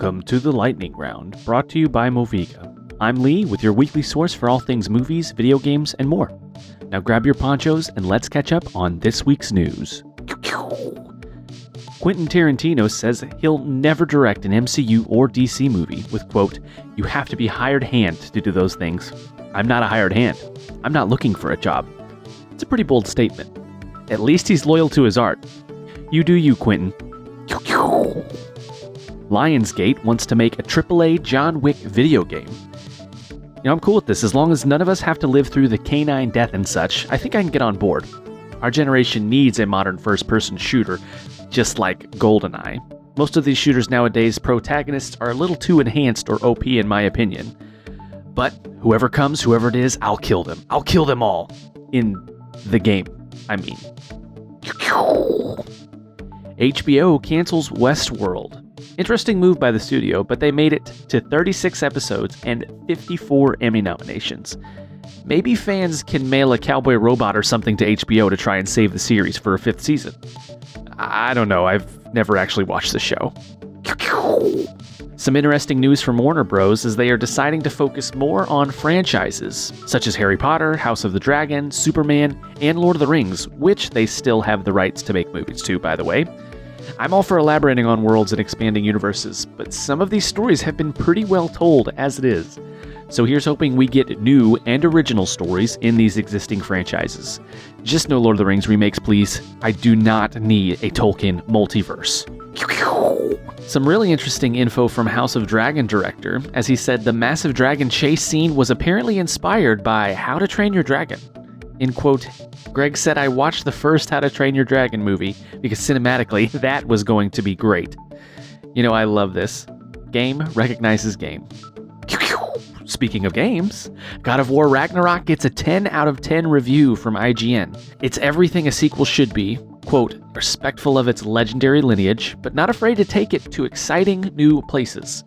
Welcome to the Lightning Round, brought to you by Moviga. I'm Lee with your weekly source for all things movies, video games, and more. Now grab your ponchos and let's catch up on this week's news. Quentin Tarantino says he'll never direct an MCU or DC movie with, quote, "You have to be hired hand to do those things. I'm not a hired hand. I'm not looking for a job." It's a pretty bold statement. At least he's loyal to his art. You do you, Quentin. Lionsgate wants to make a AAA John Wick video game. I'm cool with this. As long as none of us have to live through the canine death and such, I think I can get on board. Our generation needs a modern first-person shooter, just like GoldenEye. Most of these shooters nowadays, protagonists are a little too enhanced or OP in my opinion. But whoever comes, whoever it is, I'll kill them. I'll kill them all. In the game, I mean. HBO cancels Westworld. Interesting move by the studio, but they made it to 36 episodes and 54 Emmy nominations. Maybe fans can mail a cowboy robot or something to HBO to try and save the series for a 5th season. I don't know, I've never actually watched the show. Some interesting news from Warner Bros. Is they are deciding to focus more on franchises, such as Harry Potter, House of the Dragon, Superman, and Lord of the Rings, which they still have the rights to make movies to, by the way. I'm all for elaborating on worlds and expanding universes, but some of these stories have been pretty well told as it is. So here's hoping we get new and original stories in these existing franchises. Just no Lord of the Rings remakes, please. I do not need a Tolkien multiverse. Some really interesting info from House of Dragon director, as he said the massive dragon chase scene was apparently inspired by How to Train Your Dragon. In quote, Greg said, "I watched the first How to Train Your Dragon movie because cinematically that was going to be great." I love this. Game recognizes game. Speaking of games, God of War Ragnarok gets a 10 out of 10 review from IGN. It's everything a sequel should be, quote, respectful of its legendary lineage, but not afraid to take it to exciting new places.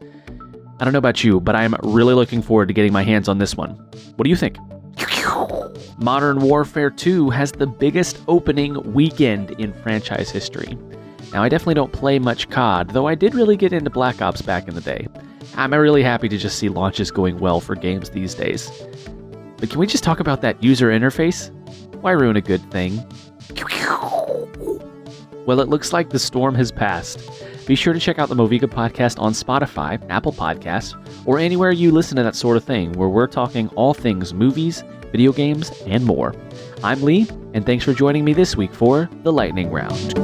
I don't know about you, but I'm really looking forward to getting my hands on this one. What do you think? Modern Warfare 2 has the biggest opening weekend in franchise history. Now, I definitely don't play much COD, though I did really get into Black Ops back in the day. I'm really happy to just see launches going well for games these days. But can we just talk about that user interface? Why ruin a good thing? Well, it looks like the storm has passed. Be sure to check out the Moviga podcast on Spotify, Apple Podcasts, or anywhere you listen to that sort of thing, where we're talking all things movies, video games, and more. I'm Lee, and thanks for joining me this week for the Lightning Round.